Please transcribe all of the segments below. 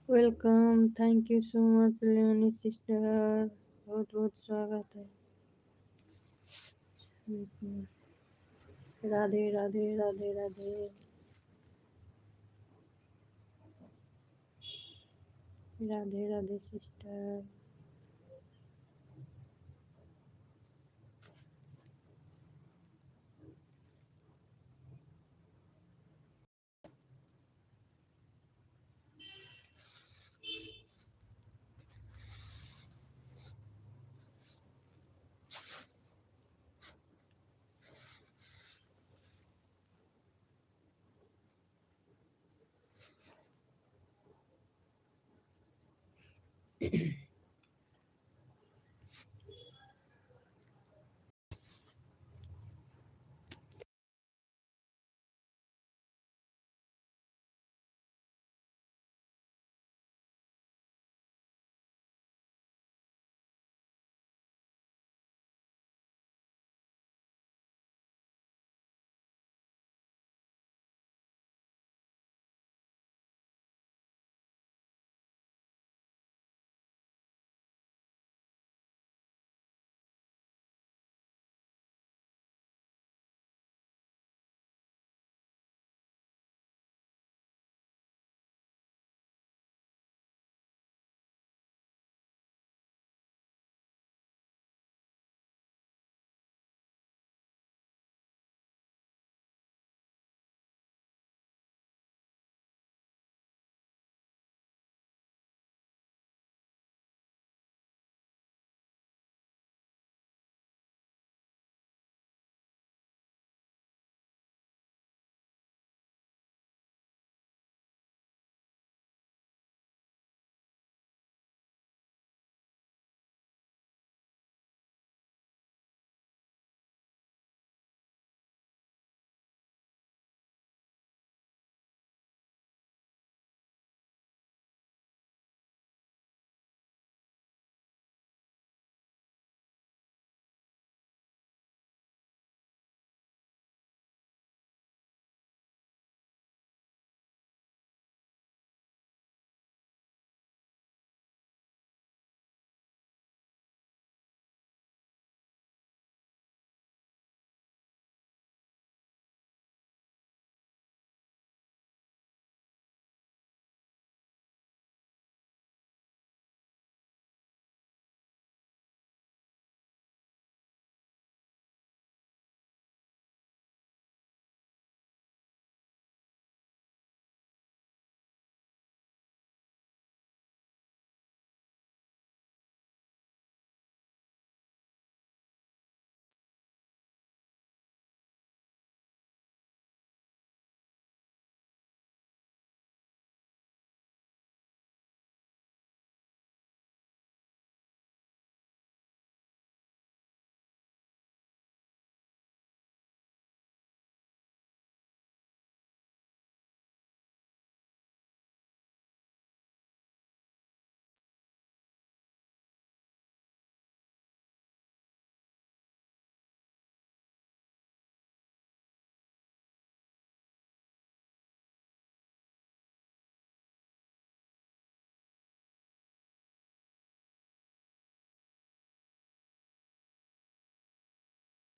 Welcome, thank you so much Leone sister, बहुत बहुत स्वागत है। Radhe Radhe Radhe Radhe Radhe Radhe sister.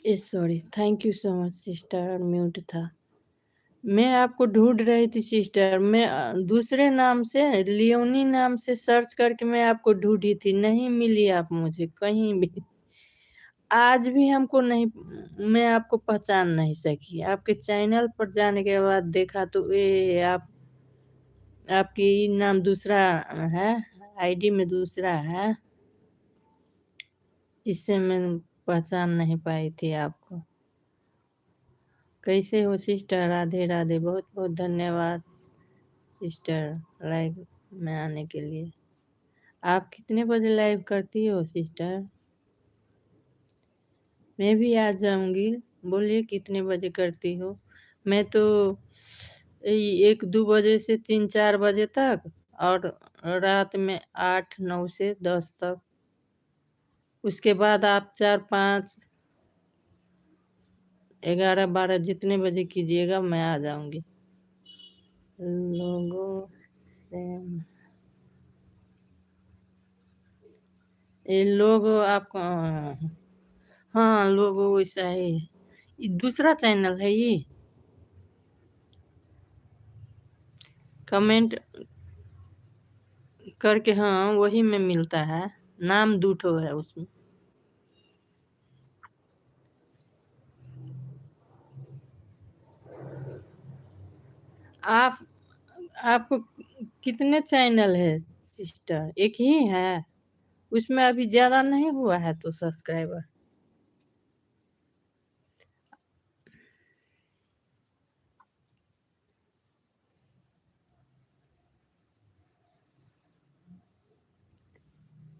Sorry, thank you so much sister, mute था। मैं आपको ढूंढ रही थी सिस्टर, मैं दूसरे नाम से, लियोनी नाम से सर्च करके मैं आपको ढूंढी थी, नहीं मिली आप मुझे कहीं भी। आज भी हमको नहीं, मैं आपको पहचान नहीं सकी। आपके चैनल पर जाने के बाद देखा तो ये आपकी नाम दूसरा है, आईडी में दूसरा है, इससे मैं पहचान नहीं पाई थी आपको। कैसे हो सिस्टर? राधे राधे, बहुत बहुत धन्यवाद सिस्टर लाइव में आने के लिए। आप कितने बजे लाइव करती हो सिस्टर? मैं भी आ जाऊंगी बोलिए कितने बजे करती हो? मैं तो 1-2 बजे से 3-4 बजे तक और रात में 8-9 से 10 तक। उसके बाद आप 4-5, 11-12 जितने बजे कीजिएगा मैं आ जाऊँगी। लोगों से ये लोगो आप हाँ, लोगो वैसा ही है। ये दूसरा चैनल है ये? कमेंट करके हाँ, वही में मिलता है। नाम 2 ठो है उसमें। आप आपको कितने चैनल है सिस्टर? एक ही है? उसमें अभी ज़्यादा नहीं हुआ है तो सब्सक्राइबर?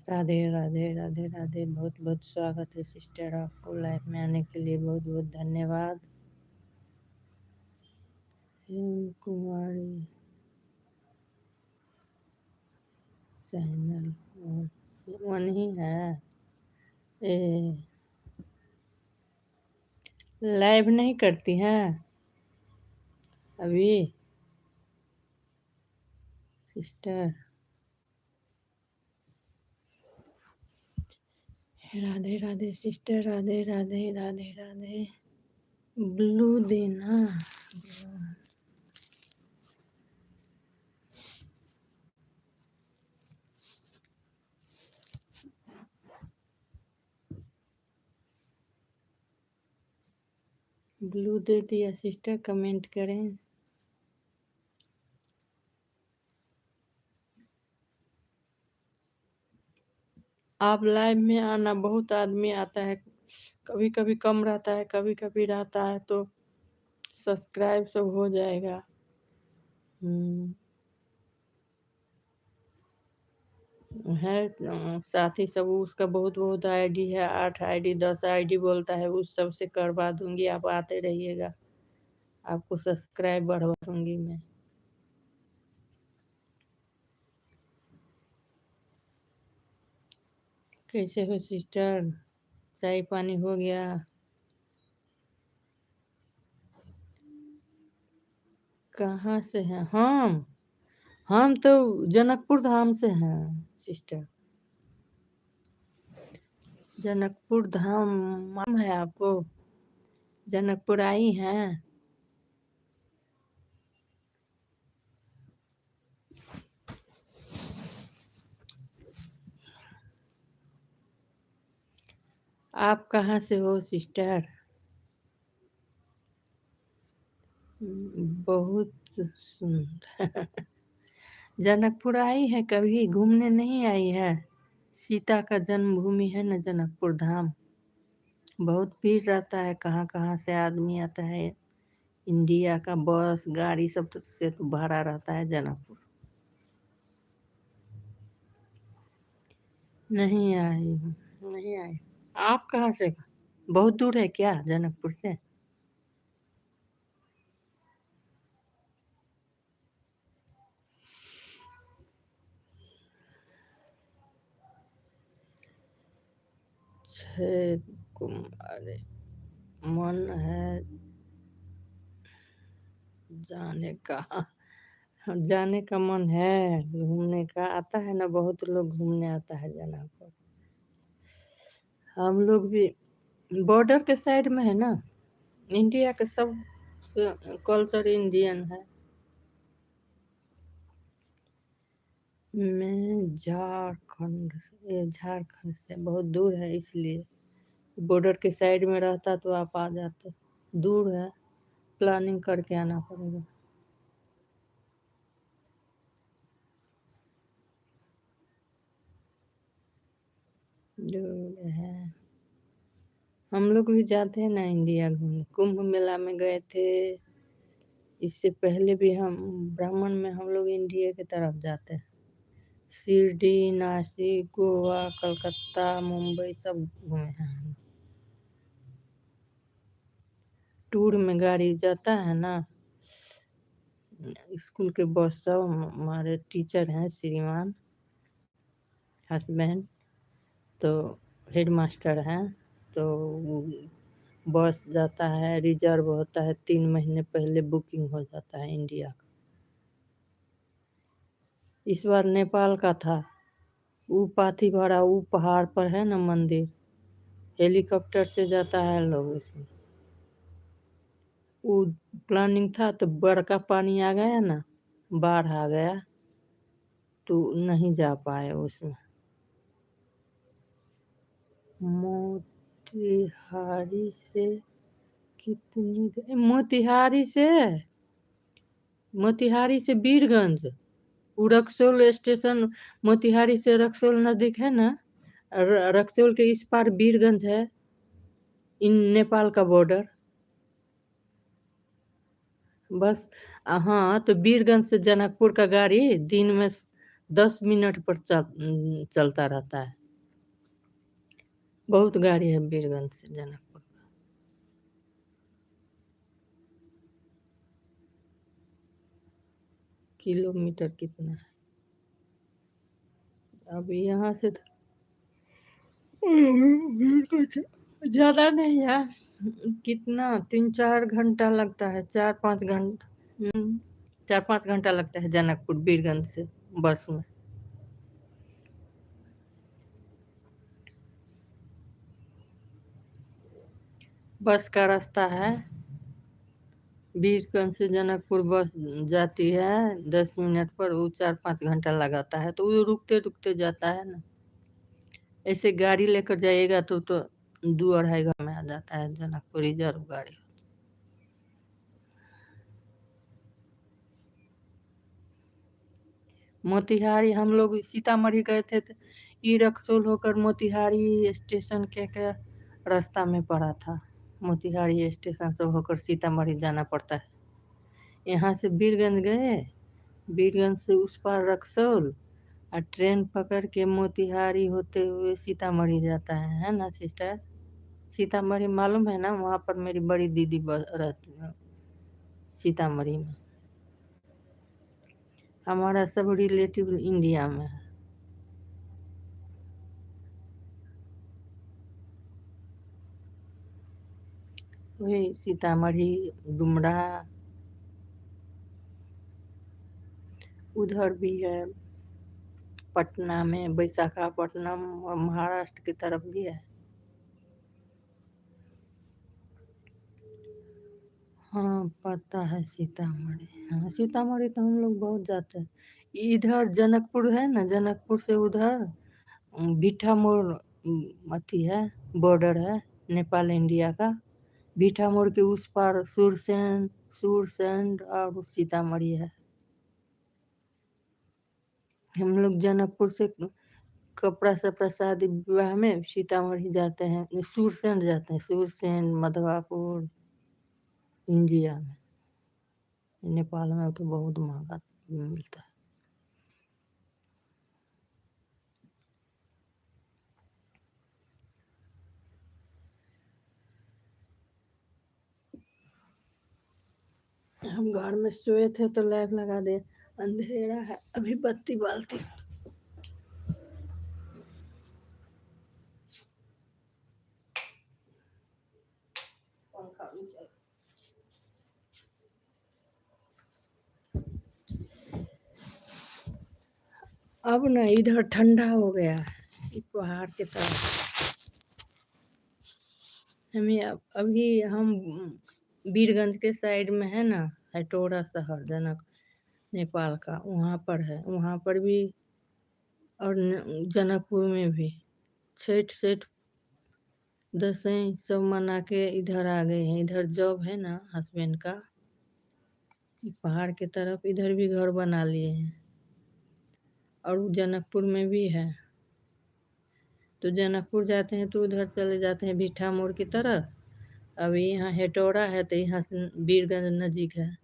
राधे, राधे, राधे, राधे। बहुत-बहुत स्वागत है सिस्टर आपको लाइफ में आने के लिए बहुत-बहुत धन्यवाद। शिव कुमारी चैनल वन ही है। ए लाइव नहीं करती हैं अभी sister? Radhe Radhe sister, Radhe Radhe, Radhe Radhe. Blue देना। ब्लू दे दिया सिस्टर, कमेंट करें। आप लाइव में आना, बहुत आदमी आता है, कभी कभी कम रहता है, कभी कभी रहता है, तो सब्सक्राइब सब हो जाएगा। है साथी सब, उसका बहुत बहुत आईडी है, 8 आईडी 10 आईडी बोलता है, उस सब से करवा दूंगी। आप आते रहिएगा, आपको सब्सक्राइब बढ़वा दूंगी मैं। कैसे हो सिस्टर? चाय पानी हो गया? कहाँ से हैं हम तो जनकपुर धाम से हैं सिस्टर। जनकपुर धाम मालूम है आपको? जनकपुर आई हैं? आप कहाँ से हो सिस्टर? बहुत सुंदर। जनकपुर आई है कभी? घूमने नहीं आई है? सीता का जन्मभूमि है न जनकपुर धाम। बहुत भीड़ रहता है, कहाँ कहाँ से आदमी आता है। इंडिया का बस गाड़ी सब तो से तो भरा रहता है जनकपुर। नहीं आई हूँ, नहीं आई। आप कहाँ से? बहुत दूर है क्या जनकपुर से? छह कुमारी मन है जाने का। जाने का मन है, घूमने का आता है ना, बहुत लोग घूमने आता है जनकपुर। हम लोग भी बॉर्डर के साइड में है ना, इंडिया के सब कल्चर इंडियन है। मैं झारखंड से बहुत दूर है, इसलिए बॉर्डर के साइड में रहता तो आप आ जाते। दूर है, प्लानिंग करके आना पड़ेगा। दूर है। हम लोग भी जाते हैं ना इंडिया घूमने, कुंभ मेला में गए थे। इससे पहले भी हम ब्राह्मण में हम लोग इंडिया की तरफ जाते हैं। शिरडी, नासिक, गोवा, कलकत्ता, मुंबई सब घूमे हैं हम। में गाड़ी जाता है ना, स्कूल के बस सब, हमारे टीचर हैं श्रीमान हस्बैंड, तो हेड मास्टर हैं, तो बस जाता है, रिजर्व होता है, 3 महीने पहले बुकिंग हो जाता है इंडिया का। इस बार नेपाल का था, वो पाथी भरा, वो पहाड़ पर है ना मंदिर, हेलीकॉप्टर से जाता है लोग इसमें। वो प्लानिंग था तो बड़का पानी आ गया ना, बाढ़ आ गया, तो नहीं जा पाए उसमें। मोतिहारी से कितनी, मोतिहारी से बीरगंज, वो रक्सौल स्टेशन, मोतिहारी से रक्सौल नजदीक है ना, रक्सौल के इस पार बीरगंज है, इन नेपाल का बॉर्डर। बस हाँ, तो बीरगंज से जनकपुर का गाड़ी दिन में 10 मिनट पर चलता रहता है। बहुत गाड़ी है बीरगंज से जनकपुर। किलोमीटर कितना है अब यहाँ से? कुछ ज्यादा नहीं है, कितना 3-4 घंटा लगता है, 4-5 घंटा, 4-5 घंटा लगता है जनकपुर बीरगंज से बस में। बस का रास्ता है, बीरगंज से जनकपुर बस जाती है 10 मिनट पर, वो 4-5 घंटा लगाता है, तो वो रुकते रुकते जाता है ना। ऐसे गाड़ी लेकर जाइएगा तो 2-2.5 घंटे में आ जाता है जनकपुर, रिजर्व गाड़ी। मोतिहारी हम लोग सीतामढ़ी गए थे तो ई रक्सौल होकर मोतिहारी स्टेशन के रास्ता में पड़ा था। मोतिहारी स्टेशन से होकर सीतामढ़ी जाना पड़ता है। यहाँ से बीरगंज गए, बीरगंज से उस पार रक्सौल, और ट्रेन पकड़ के मोतिहारी होते हुए सीतामढ़ी जाता है ना सिस्टर? सीतामढ़ी मालूम है ना, वहाँ पर मेरी बड़ी दीदी रहती है सीतामढ़ी में। हमारा सब रिलेटिव इंडिया में है। वही सीतामढ़ी, डुमरा, उधर भी है पटना में, विशाखापट्टनम और महाराष्ट्र की तरफ भी है। हाँ पता है सीतामढ़ी, हाँ सीतामढ़ी तो हम लोग बहुत जाते हैं। इधर जनकपुर है ना, जनकपुर से उधर भीठा मोड़ अथी है, बॉर्डर है नेपाल इंडिया का। भीठा मोड़ के उस पार सुरसैंड और सीतामढ़ी है। हम लोग जनकपुर से कपड़ा सपड़ा शादी विवाह में सीतामढ़ी जाते हैं, सुरसैंड जाते हैं, सुरसैंड मधवापुर, इंडिया में। नेपाल में तो बहुत महंगा मिलता है। हम घर में सोए थे तो लाइट लगा दे, अंधेरा है, अभी बत्ती बालती। अब ना इधर ठंडा हो गया है पहाड़ के तरफ। हमें अभी हम बीरगंज के साइड में है ना, हेटौड़ा शहर नेपाल का, वहाँ पर है, वहाँ पर भी और जनकपुर में भी छठ दसैं सब मना के इधर आ गए हैं। इधर जॉब है ना हस्बैंड का, पहाड़ के तरफ इधर भी घर बना लिए हैं, और जनकपुर में भी है। तो जनकपुर जाते हैं तो उधर चले जाते हैं भीठा मोड़ की तरफ। अभी यहाँ हेटौड़ा है तो यहाँ से बीरगंज नज़दीक है,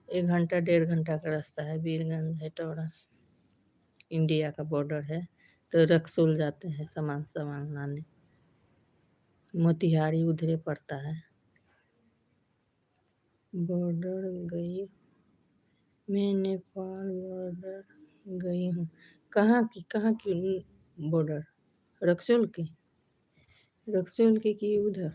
1 घंटा 1.5 घंटा का रास्ता है बीरगंज हेटौड़ा, इंडिया का बॉर्डर है। तो रक्सौल जाते हैं सामान लाने, मोतिहारी उधरे पड़ता है। बॉर्डर गई, मैं नेपाल बॉर्डर गई हूँ। कहाँ की बॉर्डर? रक्सौल की? रक्सौल की कि उधर?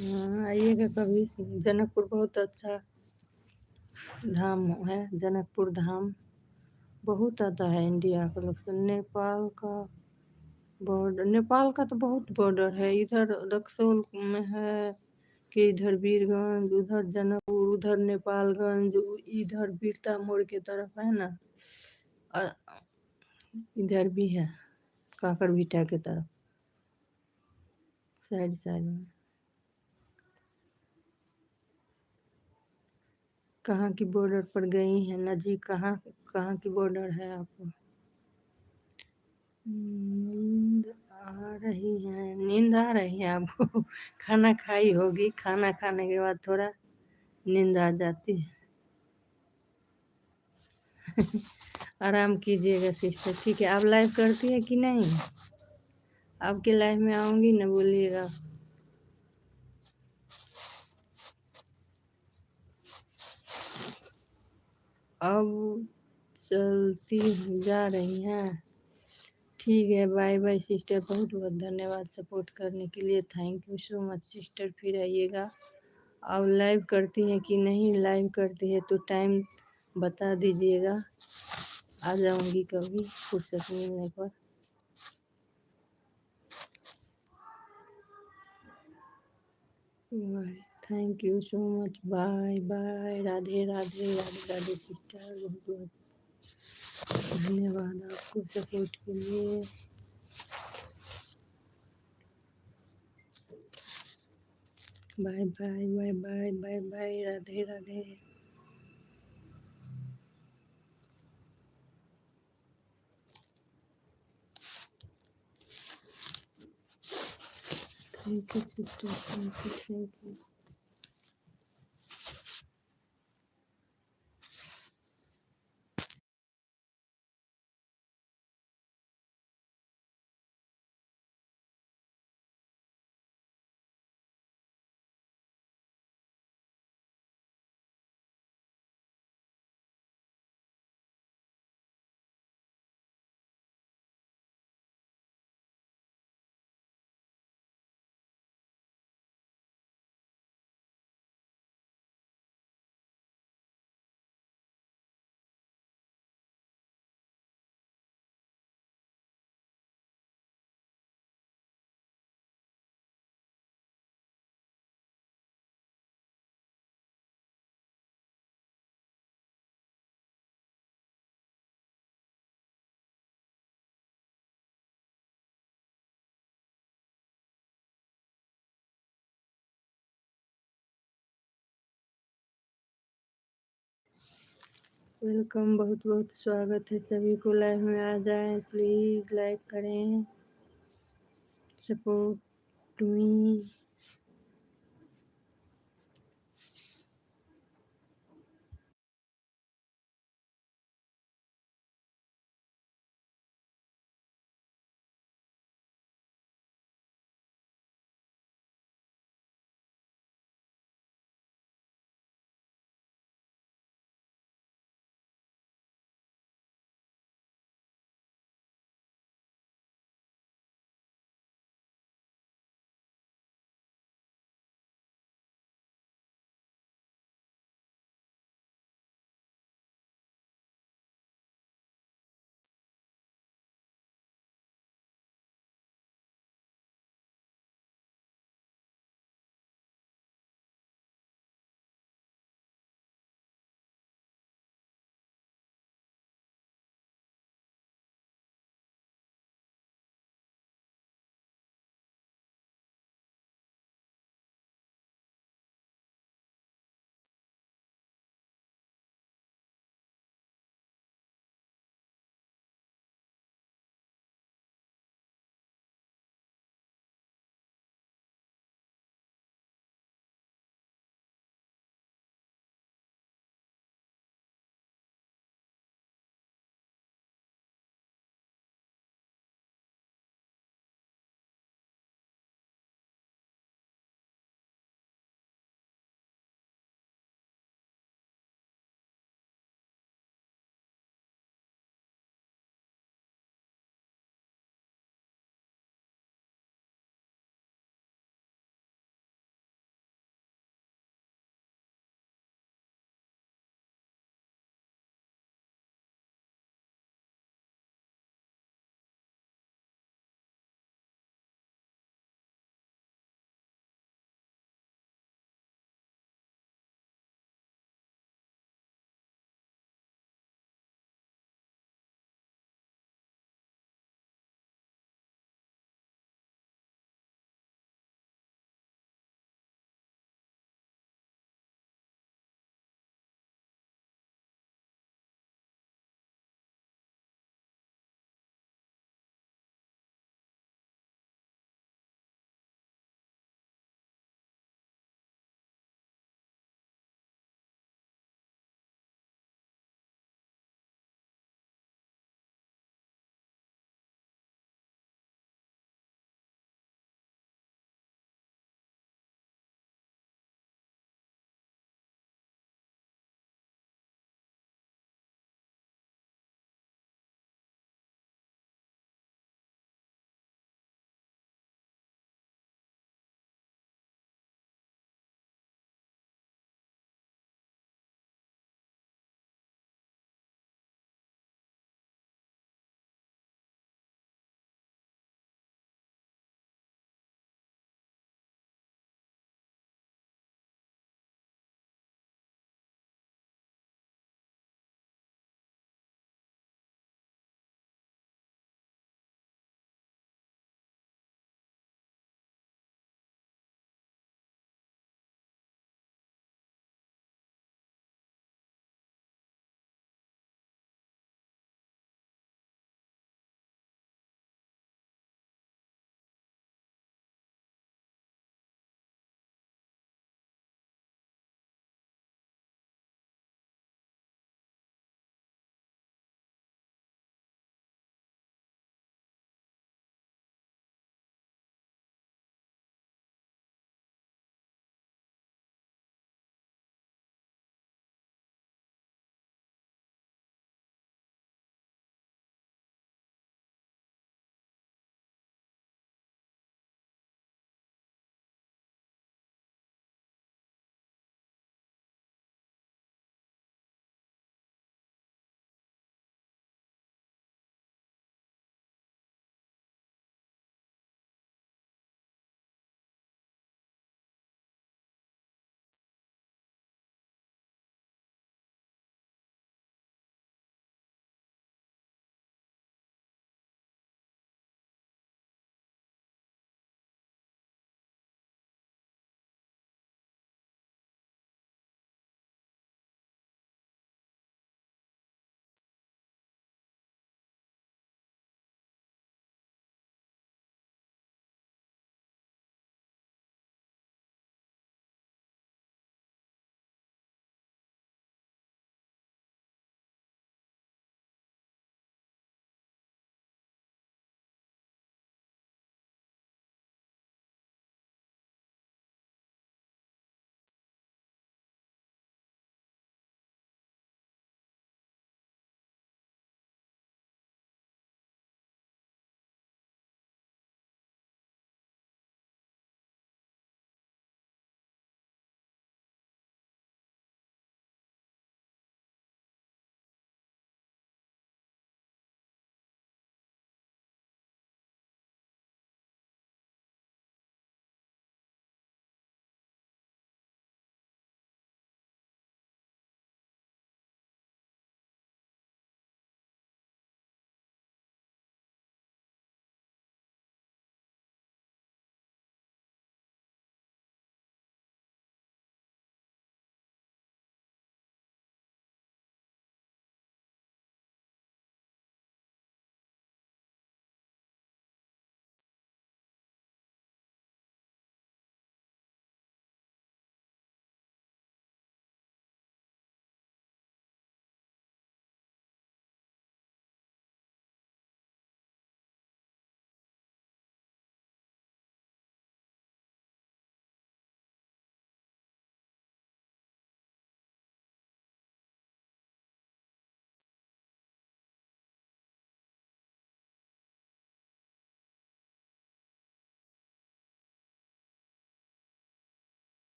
हाँ, आइएगा कभी। जनकपुर बहुत अच्छा धाम है, जनकपुर धाम बहुत आता है इंडिया का लोग। नेपाल का बॉर्डर, नेपाल का तो बहुत बॉर्डर है, इधर रक्सौल में है कि इधर वीरगंज, उधर जनकपुर, उधर नेपालगंज, इधर बीरता मोड़ के तरफ है ना, इधर भी है काकरबिटा के तरफ, साइड साइड में। कहाँ की बॉर्डर पर गई हैं नजीक? कहाँ की बॉर्डर है आपको? नींद आ रही है, नींद आ रही है आपको? खाना खाई होगी, खाना खाने के बाद थोड़ा नींद आ जाती है। आराम कीजिएगा सिस्टर, ठीक है। आप लाइव करती है कि नहीं? आपके लाइव में आऊँगी ना, बोलिएगा। अब चलती जा रही हैं, ठीक है। बाय बाय सिस्टर, बहुत बहुत धन्यवाद सपोर्ट करने के लिए, thank you so much sister. फिर आइएगा। आप लाइव करती हैं कि नहीं? लाइव करती है तो टाइम बता दीजिएगा, आ जाऊंगी कभी फुर्सत मिलने पर। Thank you so much, bye bye, Radhe Radhe, Radhe Radhe sister, बहुत बहुत धन्यवाद आपको सपोर्ट के लिए। Bye bye bye bye bye bye, Radhe Radhe. Thank you sister, thank you. Welcome, बहुत बहुत स्वागत है सभी को। लाइव में आ जाएं प्लीज़, लाइक करें, सपोर्ट मी।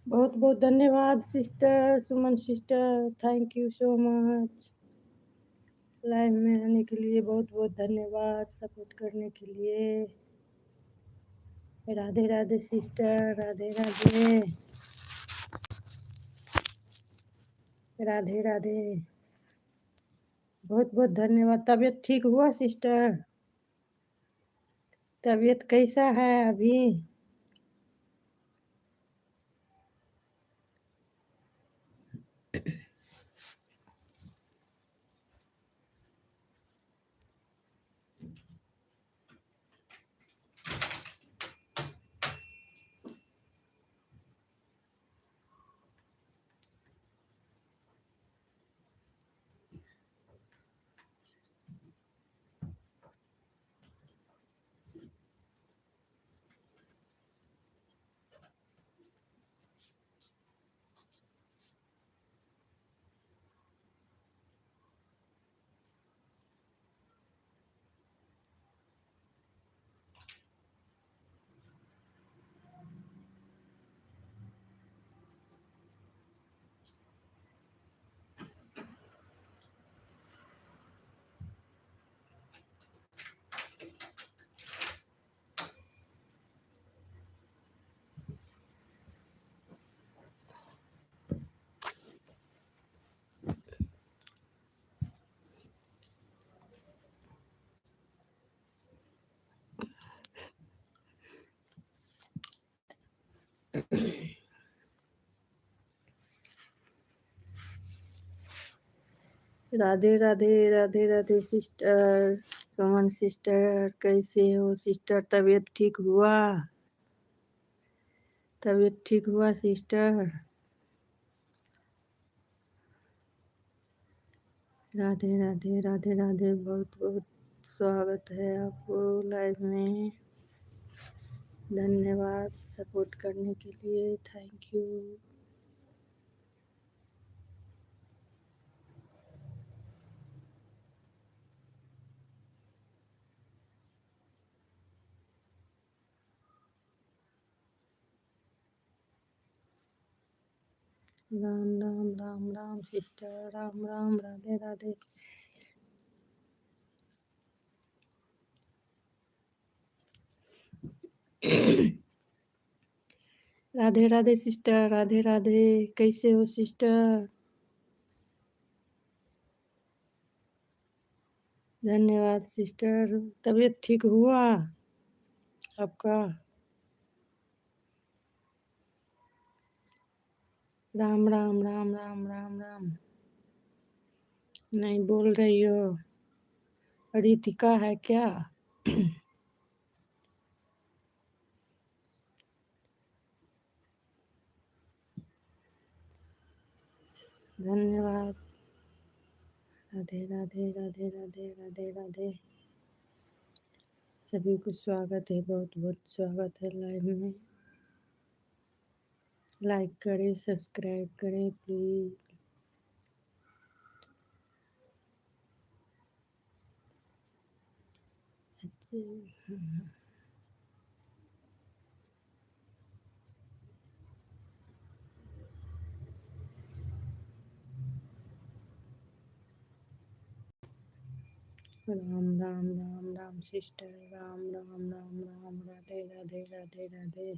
बहुत बहुत धन्यवाद sister Suman sister, thank you so much. Live में आने के लिए बहुत बहुत धन्यवाद, सपोर्ट करने के लिए। राधे राधे सिस्टर, राधे राधे, राधे राधे, बहुत बहुत धन्यवाद। तबीयत ठीक हुआ सिस्टर? तबीयत कैसा है अभी? राधे राधे, राधे राधे सिस्टर सुमन सिस्टर, कैसे हो सिस्टर? तबीयत ठीक हुआ? तबीयत ठीक हुआ सिस्टर? राधे राधे, राधे राधे, बहुत बहुत स्वागत है आपको लाइव में। धन्यवाद सपोर्ट करने के लिए, thank you. Ram Ram Ram Ram sister, Ram Ram, Radhe Radhe. Radhe Radhe sister, Radhe Radhe, कैसे हो सिस्टर? धन्यवाद सिस्टर। तबीयत ठीक हुआ आपका? राम राम राम राम राम राम। नहीं बोल रही हो? रितिका है क्या? धन्यवाद। राधे राधे, राधे राधे, राधे राधे, सभी को स्वागत है, बहुत बहुत स्वागत है लाइव में। लाइक करें, सब्सक्राइब करें please. Ram Ram Ram Ram sister, Ram Ram Ram Ram, Radhe Radhe, Radhe Radhe.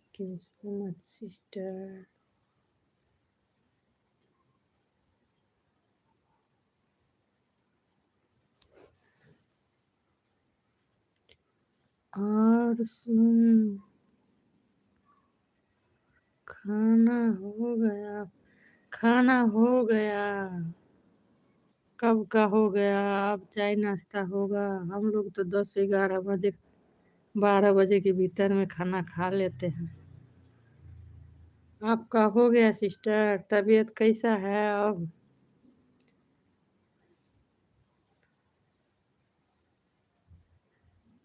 Thank you so much sister. और सुन, खाना हो गया? खाना हो गया। कब का हो गया? अब चाय नाश्ता होगा। हम लोग तो 10-11 बजे, 12 बजे के भीतर में खाना खा लेते हैं। आपका हो गया सिस्टर? तबीयत कैसा है अब?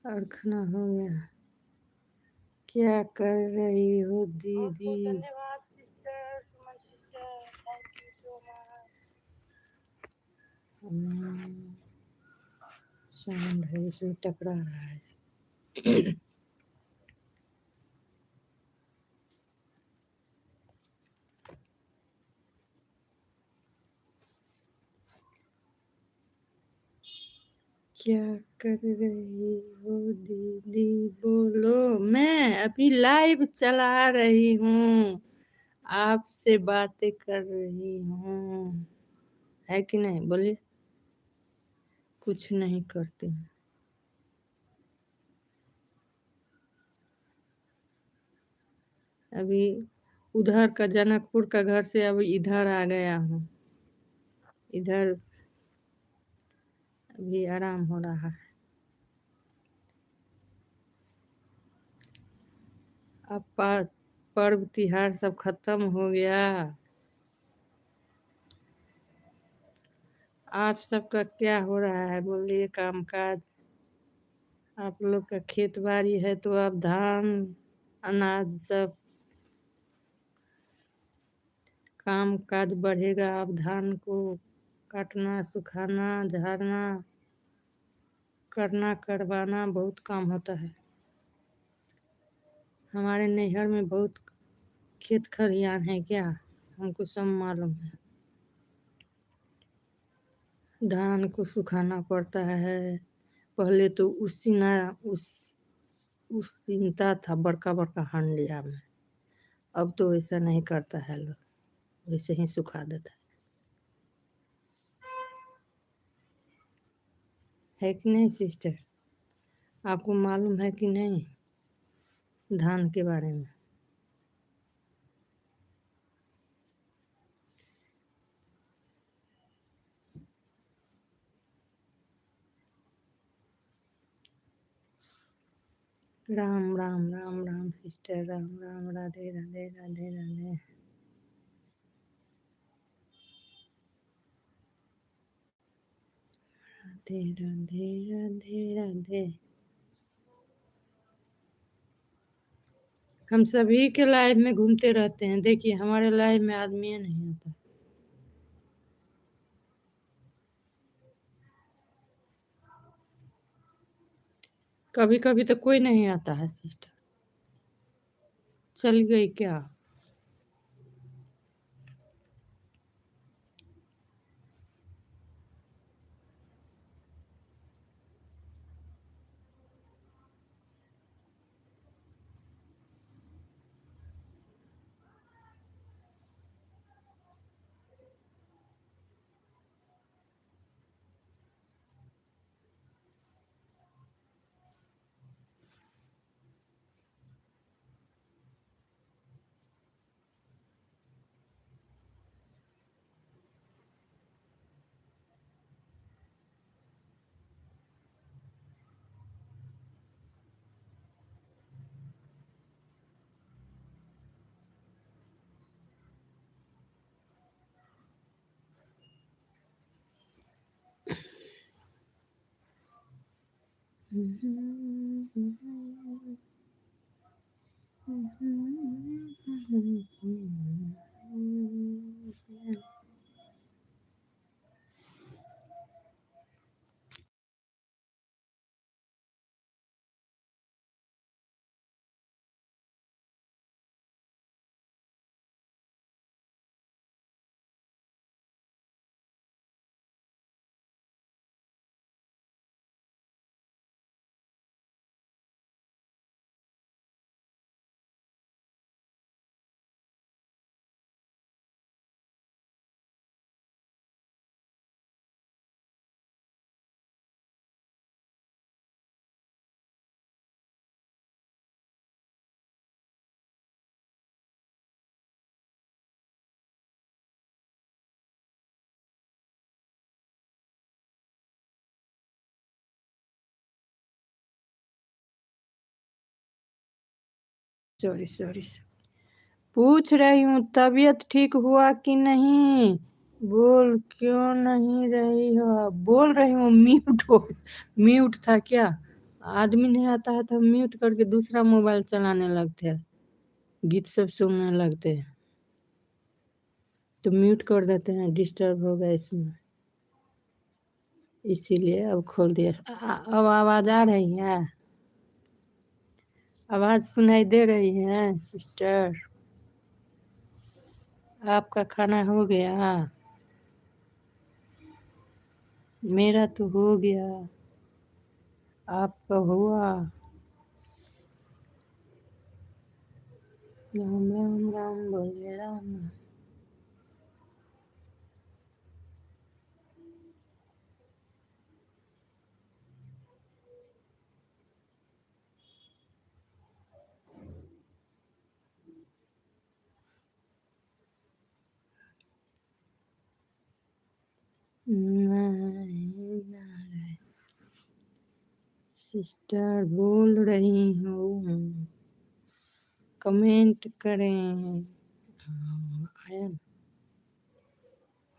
और खाना हो गया? क्या कर रही हो दीदी? धन्यवाद sister Suman sister, thank you so much. Sound है इसमें टकरा रहा है। क्या कर रही हो दीदी बोलो। मैं अभी लाइव चला रही हूँ, आपसे बातें कर रही हूँ, है कि नहीं बोलिए। कुछ नहीं करती हूँ। अभी उधर का जनकपुर का घर से अब इधर आ गया हूँ। इधर अभी आराम हो रहा है। अब पर्व त्योहार सब खत्म हो गया। आप सबका क्या हो रहा है बोलिए, काम काज। आप लोग का खेत बाड़ी है तो अब धान अनाज सब काम काज बढ़ेगा। अब धान को काटना, सुखाना, झाड़ना, करना, करवाना बहुत काम होता है। हमारे नैहर में बहुत खेत खलिहान है क्या, हमको सब मालूम है। धान को सुखाना पड़ता है। पहले तो उसीनता था बड़का बड़का हंडिया में। अब तो ऐसा नहीं करता है लोग, वैसे ही सुखा देता है कि नहीं सिस्टर। आपको मालूम है कि नहीं धान के बारे में। राम राम राम राम सिस्टर, राम राम, राधे राधे राधे राधे। राधे राधे राधे राधे। हम सभी के लाइफ में घूमते रहते हैं, देखिए हमारे लाइफ में आदमी नहीं आता। कभी कभी तो कोई नहीं आता है सिस्टर। चल गई क्या। Sorry sorry. पूछ रही हूँ तबीयत ठीक हुआ कि नहीं। बोल क्यों नहीं रही हो। बोल रही हूँ म्यूट हो। म्यूट था क्या। आदमी नहीं आता है तो म्यूट करके दूसरा मोबाइल चलाने लगते हैं, गीत सब सुनने लगते हैं तो म्यूट कर देते हैं, डिस्टर्ब हो गया इसमें, इसीलिए अब खोल दिया। अब आवाज आ रही है। आवाज सुनाई दे रही है सिस्टर? आपका खाना हो गया? मेरा तो हो गया। आपका हुआ? राम राम राम बोले राम। नहीं नहीं, सिस्टर बोल रही हूँ, कमेंट करें। हाँ, आया ना?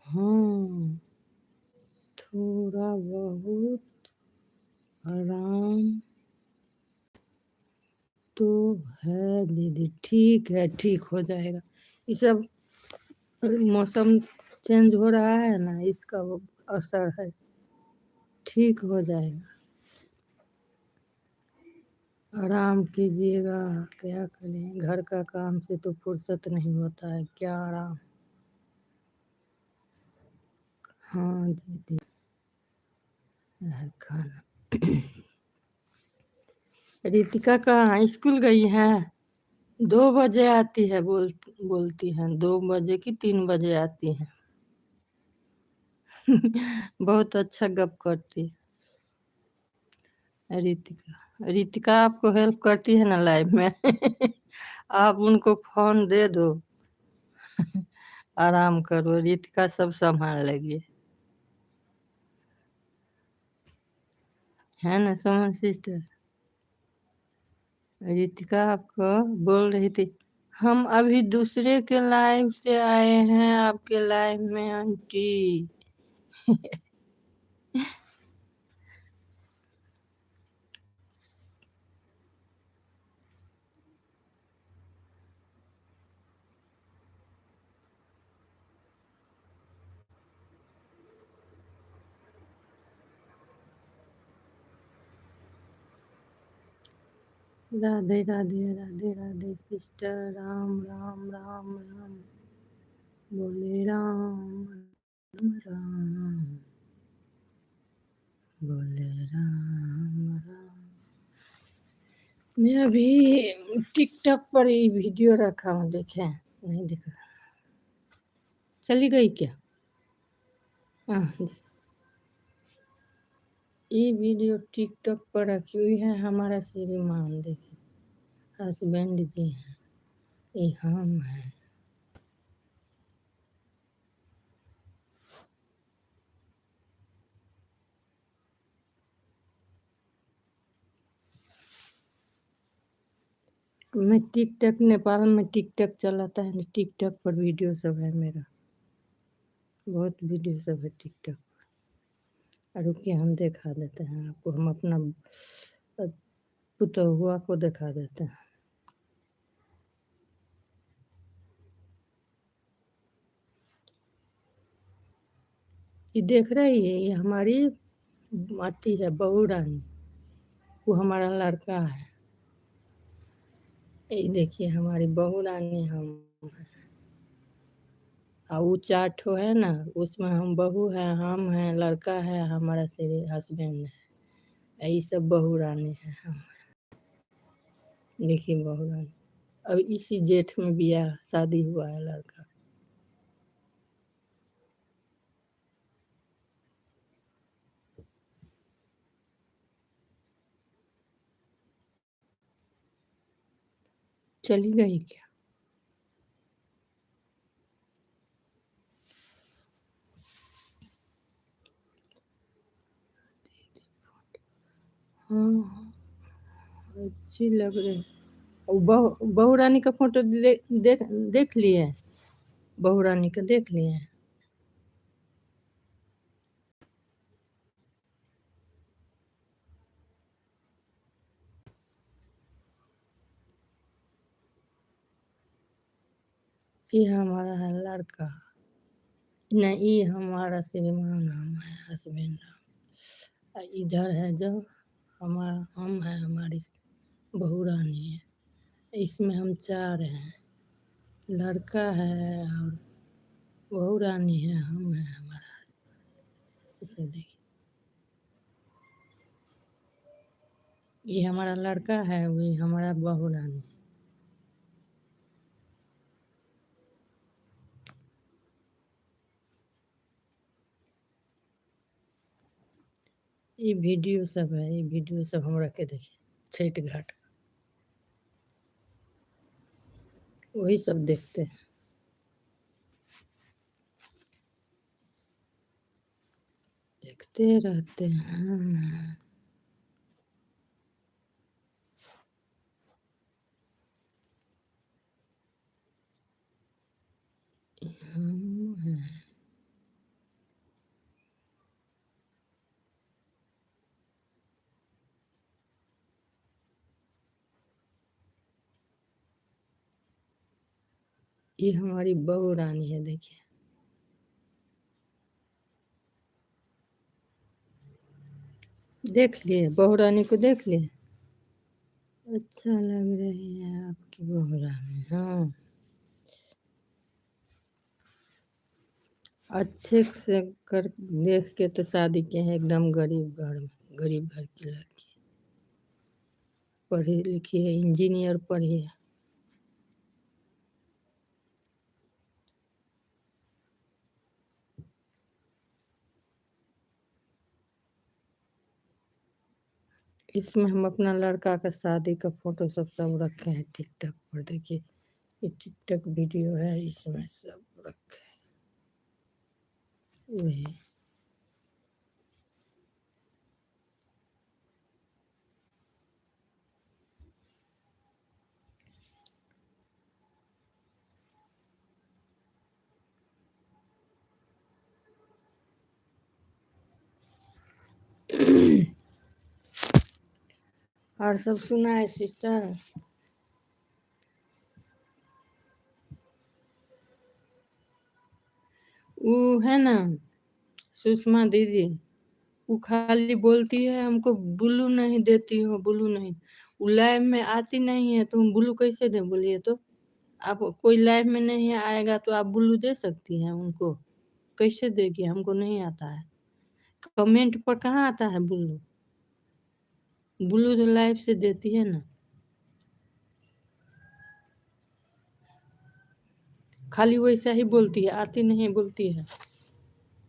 हाँ, थोड़ा बहुत आराम तो है दीदी। ठीक है, ठीक हो जाएगा। ये सब मौसम चेंज हो रहा है ना, इसका वो असर है। ठीक हो जाएगा। आराम कीजिएगा, क्या करें, घर का काम से तो फुर्सत नहीं होता है, क्या आराम। हाँ दीदी, खाना। रितिका कहाँ स्कूल गई है? 2 बजे आती है, बोलती है 2 बजे की 3 बजे आती है। बहुत अच्छा गप करती है रितिका। रितिका आपको हेल्प करती है ना लाइफ में। आप उनको फोन दे दो, आराम करो, रितिका सब संभाल लेगी। है ना सुमन सिस्टर? रितिका आपको बोल रही थी, हम अभी दूसरे के लाइव से आए हैं आपके लाइव में आंटी। राधे राधे राधे राधे सिस्टर, राम राम राम राम बोले राम राम बोले राम राम। मैं अभी टिकटॉक पर ये वीडियो रखा हूँ, देखे नहीं? देखा? चली गई क्या? हाँ, ये वीडियो टिकटॉक पर रखी हुई है। हमारा श्रीमान देखिए, हस्बैंड जी हैं, ये हम हैं। मैं टिकटॉक, नेपाल में टिकटॉक चलाता है, टिकटॉक पर वीडियो सब है मेरा, बहुत वीडियो सब है टिकटॉक। रुकिए हम दिखा देते हैं आपको, हम अपना पुतहुआ को दिखा देते हैं। ये देख रही है, ये हमारी आती है बहू रानी, वो हमारा लड़का है। ये देखिए हमारी बहू रानी हम हैं। और वो 4 ठो है ना, उसमें हम बहू है, हम हैं, लड़का है, हमारा श्री हस्बैंड है। ये सब बहू रानी है हम। देखिए बहू रानी, अब इसी जेठ में बियाह शादी हुआ है लड़का। चली गई क्या? हाँ, अच्छी लग रही। बहू रानी का फोटो देख लिए? बहू रानी का देख लिए? ये हमारा है लड़का। नहीं, ये हमारा श्रीमान, हम है हस्बैंड। इधर है जो हमारा, हम है, हमारी बहू रानी है। इसमें हम 4 हैं, लड़का है और बहू रानी है, हम हैं, हमारा हस्बैंड। इसे देखिए, ये हमारा लड़का है, वही हमारा बहू रानी है। ये वीडियो सब है, ये वीडियो सब हम रखे देखिए छठ घाट, वही सब देखते हैं, देखते रहते हैं। हम हैं। ये हमारी बहू रानी है, देखिए। देख लिए बहू रानी को, देख लिए। अच्छा लग रही है आपकी बहू रानी। हाँ, अच्छे से कर देख के तो शादी किए हैं, एकदम गरीब घर में, गरीब घर की लड़की, पढ़ी लिखी है, इंजीनियर पढ़ी है। इसमें हम अपना लड़का का शादी का फोटो सब रखे हैं टिकटॉक पर, देखिए ये टिकटॉक वीडियो है, इसमें सब रखे हैं वही। और सब सुना है सिस्टर? वो है ना सुषमा दीदी, वो खाली बोलती है हमको ब्लू नहीं देती हो, ब्लू नहीं। वो लाइव में आती नहीं है, तुम ब्लू कैसे दे, बोलिए तो। आप कोई लाइव में नहीं आएगा तो आप ब्लू दे सकती हैं उनको? कैसे देगी, हमको नहीं आता है। कमेंट पर कहाँ आता है ब्लू? ब्लू तो लाइव से देती है ना। खाली वैसा ही बोलती है, आती नहीं बोलती है।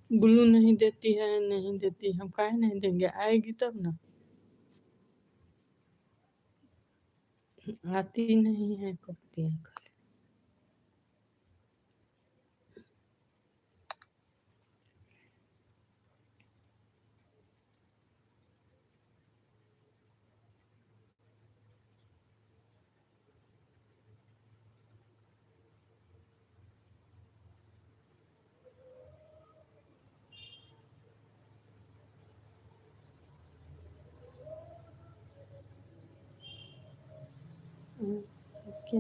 ब्लू नहीं देती है, नहीं देती, हम काहे नहीं देंगे, आएगी तब ना। आती नहीं है, करती है खाली। क्या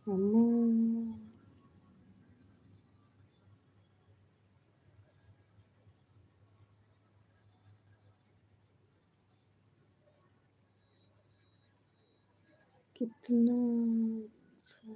अम्मा, कितना अच्छा।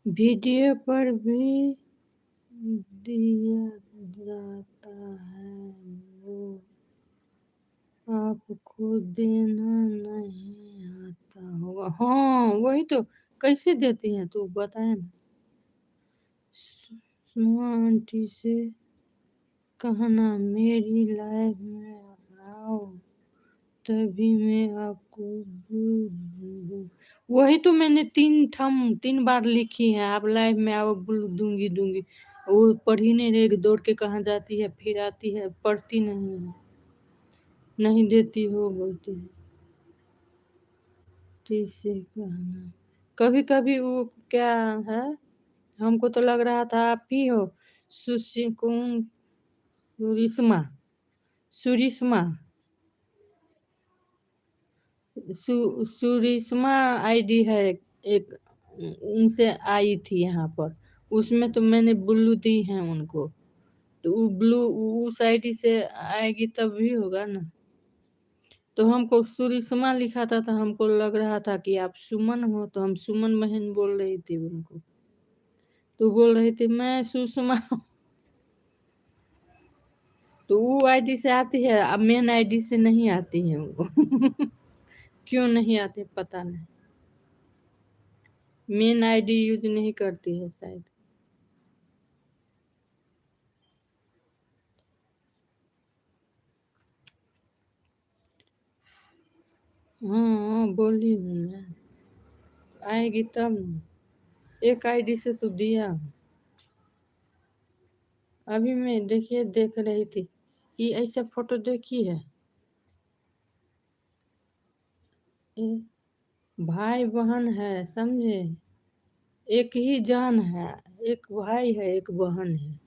वीडियो पर भी दिया जाता है, वो आपको देना नहीं आता होगा। हाँ वही तो, कैसे देती हैं तू बताए ना। सुमा आंटी से कहना मेरी लाइफ में आओ, तभी मैं आपको दूँ। वही तो मैंने 3 बार लिखी है, आप लाइव में आओ दूंगी दूंगी। वो पढ़ ही नहीं रही, दौड़ के कहाँ जाती है फिर आती है, पढ़ती नहीं है। नहीं देती हो बोलती है। ठीक से कहना। कभी कभी वो क्या है, हमको तो लग रहा था आप ही हो। सुशी कौन, सुरिश्मा, सुरिश्मा, सुरिश्मा आईडी है एक, उनसे आई थी यहाँ पर। उसमें तो मैंने ब्लू दी है उनको, तो वो ब्लू उस आईडी से आएगी तब भी होगा ना। तो हमको सुरिश्मा लिखा था, तो हमको लग रहा था कि आप सुमन हो, तो हम सुमन बहन बोल रही थी उनको। तो बोल रही थी मैं सुषमा हूँ। तो वो आईडी से आती है, अब मेन आईडी से नहीं आती है वो। क्यों नहीं आते पता नहीं, मेन आईडी यूज नहीं करती है शायद। हाँ बोली हूँ मैं, आएगी तब न। एक आईडी से तो दिया हूँ। अभी मैं देखिए देख रही थी, ये ऐसा फोटो देखी है, ये भाई बहन है समझे, एक ही जान है, एक भाई है एक बहन है,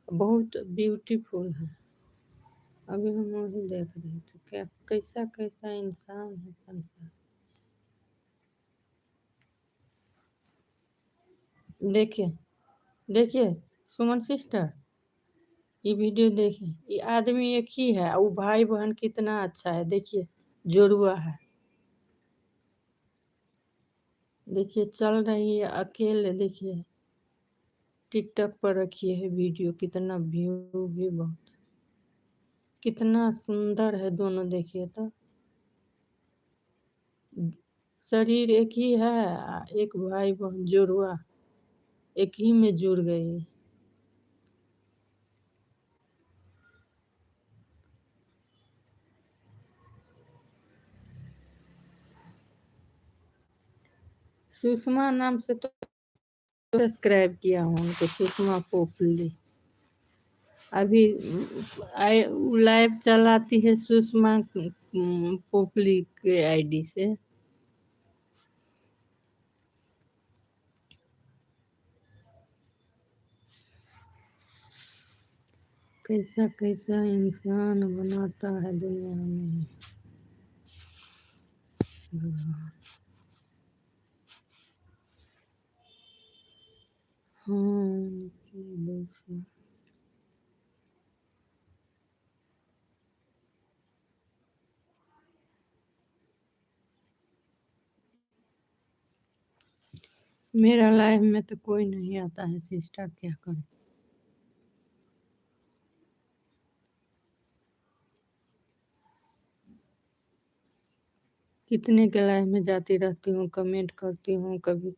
बहुत ब्यूटीफुल है। अभी हम वही देख रहे थे, क्या कैसा कैसा इंसान है संसार। देखिए देखिए सुमन सिस्टर, ये वीडियो देखिए, ये आदमी एक ही है, वो भाई बहन कितना अच्छा है, देखिए जुड़वा है। देखिए चल रही है अकेले, देखिए टिकटॉक पर रखी है वीडियो, कितना व्यू भी बहुत, कितना सुंदर है दोनों, देखिए तो शरीर एक ही है, एक भाई बहन जुड़वा एक ही में जुड़ गई। सुषमा नाम से तो सब्सक्राइब किया हूँ उनको, सुषमा पोपली। अभी लाइव चलाती है सुषमा पोपली के आईडी से। कैसा कैसा इंसान बनाता है दुनिया में। हाँ दोस्तों, मेरा लाइफ में तो कोई नहीं आता है सिस्टर, क्या करें। कितने के लाइफ में जाती रहती हूँ, कमेंट करती हूँ, कभी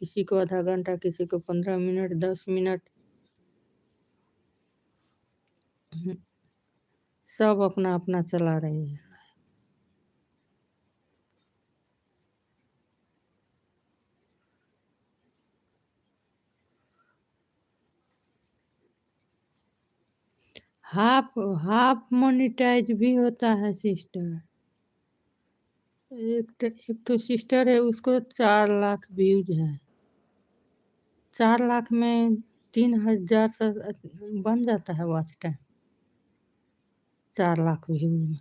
किसी को आधा घंटा, किसी को 15 मिनट 10 मिनट, सब अपना अपना चला रही है। हाफ हाफ मोनिटाइज भी होता है सिस्टर। एक तो सिस्टर है, उसको 4 लाख व्यूज है। 4 लाख में 3,000 से बन जाता है वॉच टाइम, 4 लाख व्यूज में।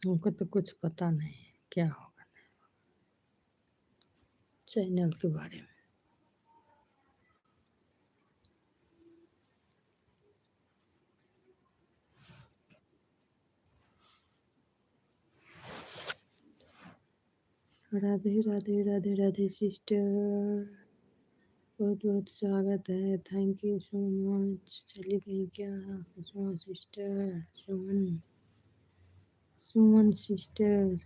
हमको तो कुछ पता नहीं क्या होगा चैनल के बारे में। राधे राधे राधे राधे सिस्टर, बहुत बहुत स्वागत है। Thank you so much. चली गई क्या सुमन सिस्टर? सुमन सुमन सिस्टर,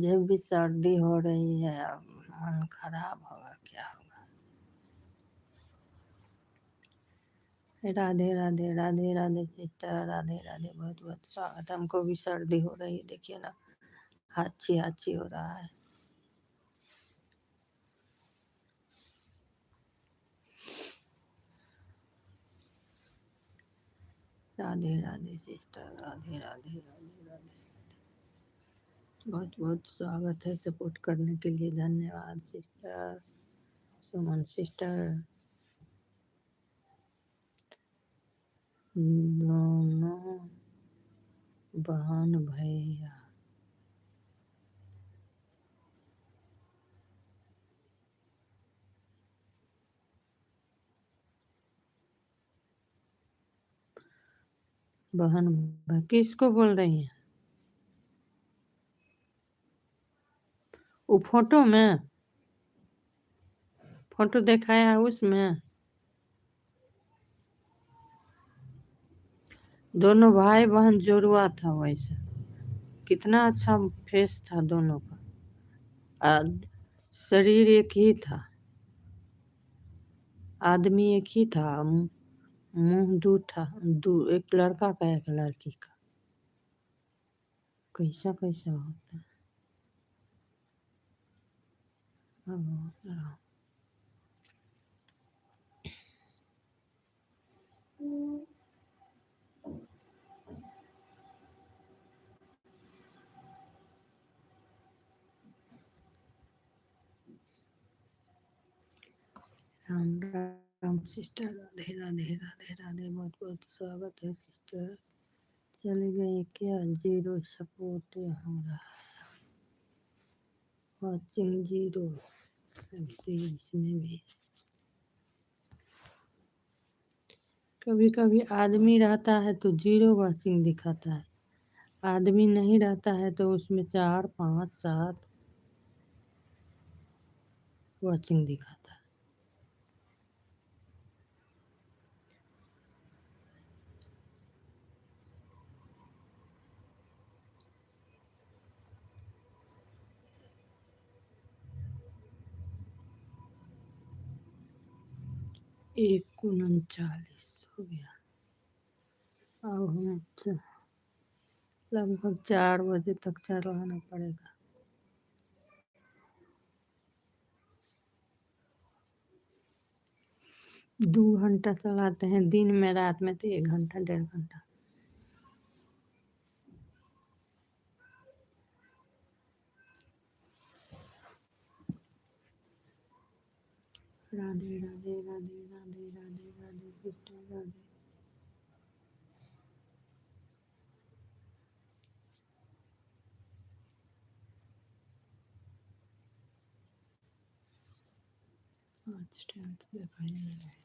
जब भी सर्दी हो रही है अब मन खराब होगा, क्या होगा। राधे राधे राधे राधे सिस्टर, राधे राधे, बहुत बहुत स्वागत। हमको भी सर्दी हो रही है, देखिए ना, हाची हाची हो रहा है। राधे राधे सिस्टर, राधे राधे राधे राधे, बहुत बहुत स्वागत है। सपोर्ट करने के लिए धन्यवाद सिस्टर, सुमन सिस्टर। दोनों बहन भैया बहन भाई किसको बोल रही हैं? वो फोटो में फोटो दिखाया है उसमें दोनों भाई बहन जोड़वा था वैसे। कितना अच्छा फेस था दोनों का, शरीर एक ही था, आदमी एक ही था, मुंह दो था, दो, एक लड़का का एक लड़की का। कैसा कैसा होता है। राम राम सिस्टर, राधे राधे राधे राधे, बहुत बहुत स्वागत है सिस्टर। चले गए क्या? जीरो सपोर्ट हो रहा है, वॉचिंग जीरो। इसमें भी कभी कभी आदमी रहता है तो जीरो वॉचिंग दिखाता है, आदमी नहीं रहता है तो उसमें 4 5 7 वॉचिंग दिखाता है। एक 39 हो गया। अब हम लगभग 4 बजे तक चलाना पड़ेगा। 2 घंटा चलाते हैं दिन में, रात में तो 1 घंटा 1.5 घंटा। राधे राधे राधे राधे राधे राधे सिस्टर, राधे। आज 10th दिखाई नहीं रहा है।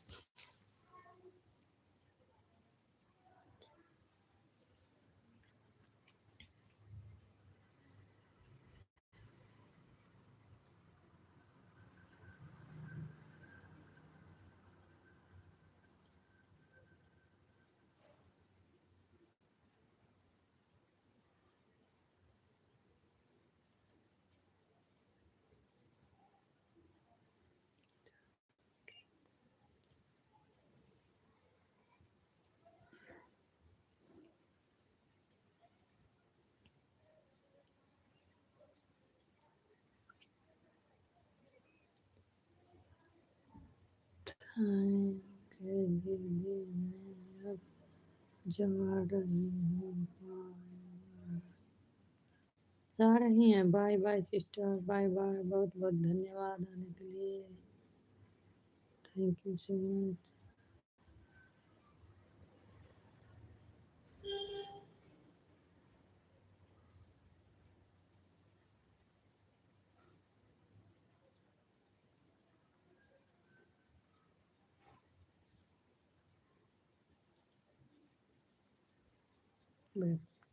हाय के दीदी मैं अब जगा रही हूँ। जा रही हैं। Bye bye sister, bye bye. बहुत बहुत धन्यवाद आने के लिए। Thank you so much. बस